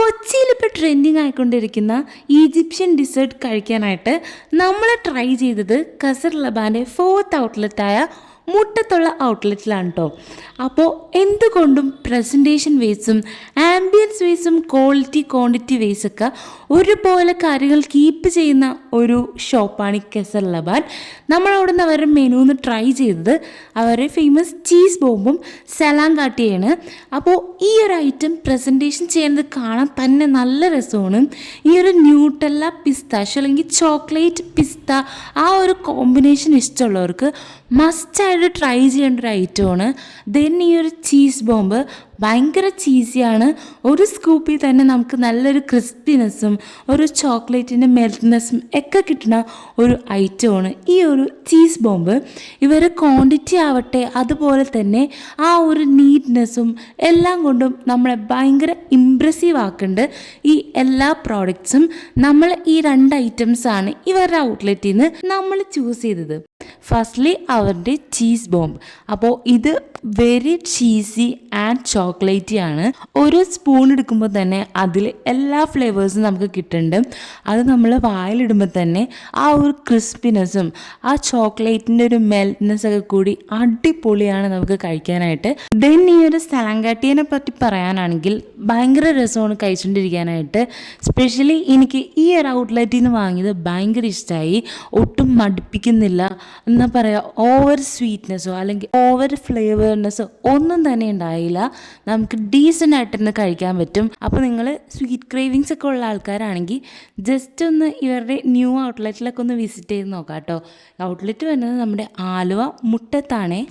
കൊച്ചിയിലിപ്പോൾ trending ആയിക്കൊണ്ടിരിക്കുന്ന Egyptian dessert കഴിക്കാനായിട്ട് നമ്മൾ try ചെയ്തത് കസർ ലബാൻ്റെ 4th ഔട്ട്ലെറ്റായ മുട്ടത്തുള്ള ഔട്ട്ലെറ്റിലാണ് കേട്ടോ. അപ്പോൾ എന്തുകൊണ്ടും പ്രസൻറ്റേഷൻ വേസും ആംബിയൻസ് വേസും ക്വാണ്ടിറ്റി വേസൊക്കെ ഒരുപോലെ കാര്യങ്ങൾ കീപ്പ് ചെയ്യുന്ന ഒരു ഷോപ്പാണ് ഈ കസർ ലബാൻ. നമ്മളവിടെ നിന്ന് അവരുടെ മെനു ഒന്ന് ട്രൈ ചെയ്തത് അവരുടെ ഫേമസ് ചീസ് ബോംബും സലാങ്കാട്ടിയാണ്. അപ്പോൾ ഈ ഒരു ഐറ്റം പ്രസൻറ്റേഷൻ ചെയ്യുന്നത് കാണാൻ തന്നെ നല്ല രസമാണ്. ഈ ഒരു ന്യൂട്ടല്ല പിസ്താഷ്യോ അല്ലെങ്കിൽ ചോക്ലേറ്റ് പിസ്ത ആ ഒരു കോമ്പിനേഷൻ ഇഷ്ടമുള്ളവർക്ക് മസ്റ്റായിട്ട് ട്രൈ ചെയ്യേണ്ട ഒരു ഐറ്റമാണ്. ദെൻ ഈ ഒരു ചീസ് ബോംബ് ഭയങ്കര ചീസിയാണ്. ഒരു സ്കൂപ്പിൽ തന്നെ നമുക്ക് നല്ലൊരു ക്രിസ്പിനെസ്സും ഒരു ചോക്ലേറ്റിൻ്റെ മെൽറ്റ്നെസ്സും ഒക്കെ കിട്ടുന്ന ഒരു ഐറ്റമാണ് ഈ ഒരു ചീസ് ബോംബ്. ഇവർ ക്വാണ്ടിറ്റി ആവട്ടെ അതുപോലെ തന്നെ ആ ഒരു നീറ്റ്നെസ്സും എല്ലാം കൊണ്ടും നമ്മളെ ഭയങ്കര ഇമ്പ്രസീവ് ആക്കുന്നുണ്ട്. ഈ എല്ലാ പ്രോഡക്ട്സും നമ്മൾ ഈ 2 ഐറ്റംസാണ് ഇവരുടെ ഔട്ട്ലെറ്റിൽ നിന്ന് നമ്മൾ ചൂസ് ചെയ്തത്. ഫസ്റ്റ്ലി അവരുടെ ചീസ് ബോംബ്. അപ്പോൾ ഇത് വെരി ചീസി ആൻഡ് ചോക്ലേറ്റി ആണ്. ഒരു സ്പൂൺ എടുക്കുമ്പോൾ തന്നെ അതിൽ എല്ലാ ഫ്ലേവേഴ്സും നമുക്ക് കിട്ടുന്നുണ്ട്. അത് നമ്മൾ വായിലിടുമ്പോൾ തന്നെ ആ ഒരു ക്രിസ്പിനെസ്സും ആ ചോക്ലേറ്റിൻ്റെ ഒരു മെൽറ്റ്നെസ്സൊക്കെ കൂടി അടിപൊളിയാണ് നമുക്ക് കഴിക്കാനായിട്ട്. ദെൻ ഈ ഒരു സലാങ്കാട്ടിയെ പറ്റി പറയാനാണെങ്കിൽ ഭയങ്കര രസമാണ് കഴിച്ചുകൊണ്ടിരിക്കാനായിട്ട്. സ്പെഷ്യലി എനിക്ക് ഈ ഒരു ഔട്ട്ലെറ്റിൽ നിന്ന് വാങ്ങിയത് ഭയങ്കര ഇഷ്ടമായി. ഒട്ടും മടുപ്പിക്കുന്നില്ല എന്നാ പറയുക. ഓവർ സ്വീറ്റ്നെസ്സോ അല്ലെങ്കിൽ ഓവർ ഫ്ലേവർനെസ്സോ ഒന്നും തന്നെ ഉണ്ടായില്ല. നമുക്ക് ഡീസൻ്റ് ആയിട്ട് തന്നെ കഴിക്കാൻ പറ്റും. അപ്പോൾ നിങ്ങൾ സ്വീറ്റ് ക്രേവിങ്സ് ഒക്കെ ഉള്ള ആൾക്കാരാണെങ്കിൽ ജസ്റ്റ് ഒന്ന് ഇവരുടെ ന്യൂ ഔട്ട്ലെറ്റിലൊക്കെ ഒന്ന് വിസിറ്റ് ചെയ്ത് നോക്കാം കേട്ടോ. ഔട്ട്ലെറ്റ് വരുന്നത് നമ്മുടെ ആലുവ മുട്ടത്താണേ.